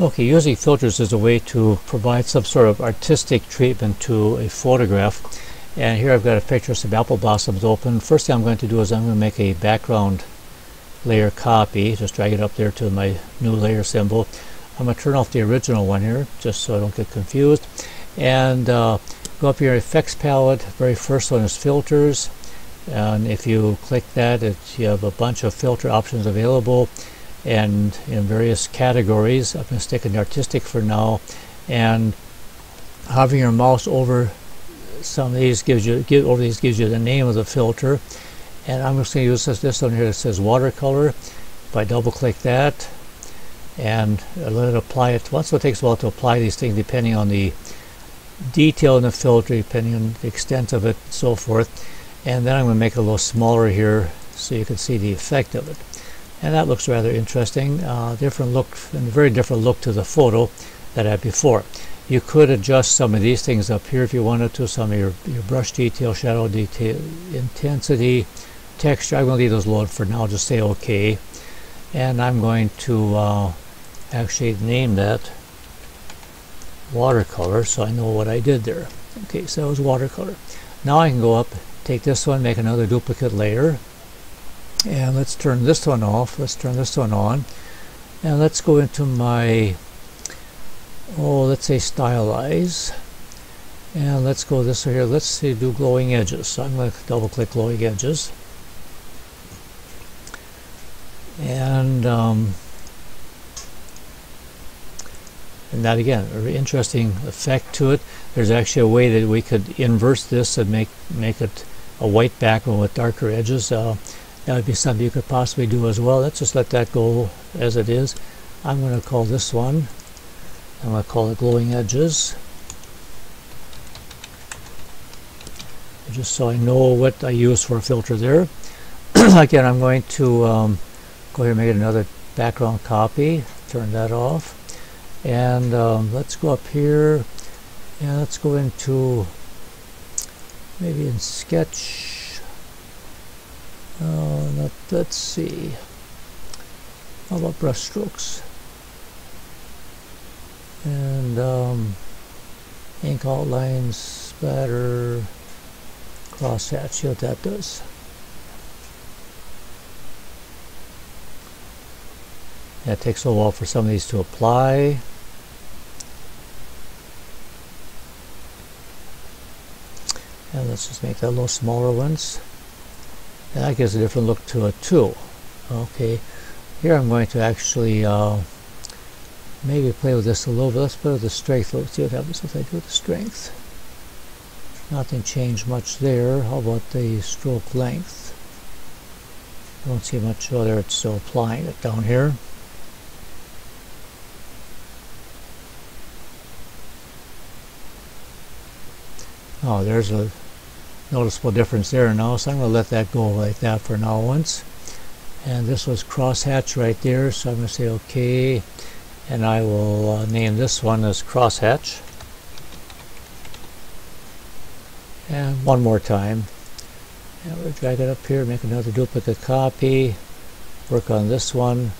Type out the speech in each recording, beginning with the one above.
Okay, using filters is a way to provide some sort of artistic treatment to a photograph. And here I've got a picture of some apple blossoms open. First thing I'm going to do is I'm going to make a background layer copy. Just drag it up there to my new layer symbol. I'm going to turn off the original one here just so I don't get confused. And go up here, effects palette. Very first one is filters. And if you click that, you have a bunch of filter options available and in various categories. I'm going to stick in artistic for now, and hovering your mouse over some of these gives you the name of the filter. And I'm just going to use this one here that says watercolor. If I double click that and let it apply it, once it takes a while to apply these things depending on the detail in the filter, depending on the extent of it, and so forth. And then I'm going to make it a little smaller here so you can see the effect of it. And that looks rather interesting. Different look, and a very different look to the photo that I had before. You could adjust some of these things up here if you wanted to, some of your brush detail, shadow detail, intensity, texture. I'm going to leave those low for now, just say OK. And I'm going to actually name that watercolor so I know what I did there. Okay, so it was watercolor. Now I can go up, take this one, make another duplicate layer. And let's turn this one off. Let's turn this one on. And let's go into my, let's say stylize. And let's go this way here. Let's see, do glowing edges. So I'm going to double click glowing edges. And that again, a very interesting effect to it. There's actually a way that we could inverse this and make it a white background with darker edges. That would be something you could possibly do as well. Let's just let that go as it is. I'm going to call this one, I'm going to call it glowing edges. Just so I know what I use for a filter there. Again, I'm going to go here and make another background copy, turn that off. And let's go up here and let's go into maybe in sketch. Let's see. How about brush strokes? And ink outlines, splatter, crosshatch. See what that does. Yeah, it takes a while for some of these to apply. And let's just make that a little smaller ones. And that gives a different look to it too. Okay, here I'm going to actually maybe play with this a little bit. Let's play with the strength. Let's see what happens if I do the strength. Nothing changed much there. How about the stroke length? Don't see much. Oh, there it's still applying it down here. Oh, there's a noticeable difference there now, so I'm going to let that go like that for now once. And this was crosshatch right there, so I'm going to say OK, and I will name this one as crosshatch. And one more time, and we'll drag it up here, make another duplicate copy, work on this one,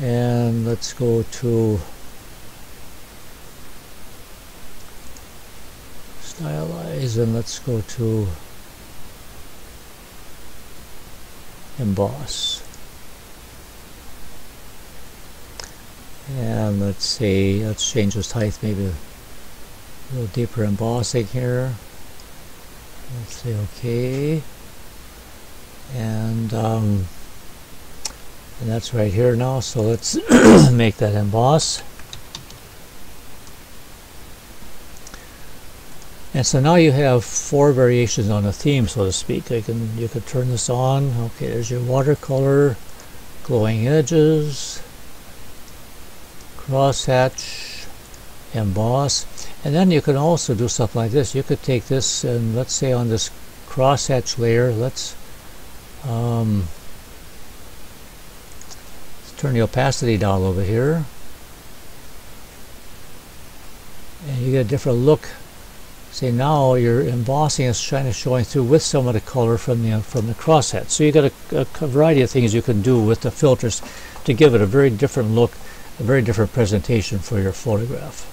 and let's go to stylize, and let's go to emboss. And let's see, let's change this height, maybe a little deeper embossing here. Let's say OK. And that's right here now, so let's make that emboss. And so now you have 4 variations on a theme, so to speak. You could turn this on. Okay, there's your watercolor, glowing edges, crosshatch, emboss. And then you can also do stuff like this. You could take this and let's say on this crosshatch layer, let's turn the opacity down over here. And you get a different look. See, now your embossing is kind of showing through with some of the color from the crosshatch. So you got a variety of things you can do with the filters to give it a very different look a very different presentation for your photograph.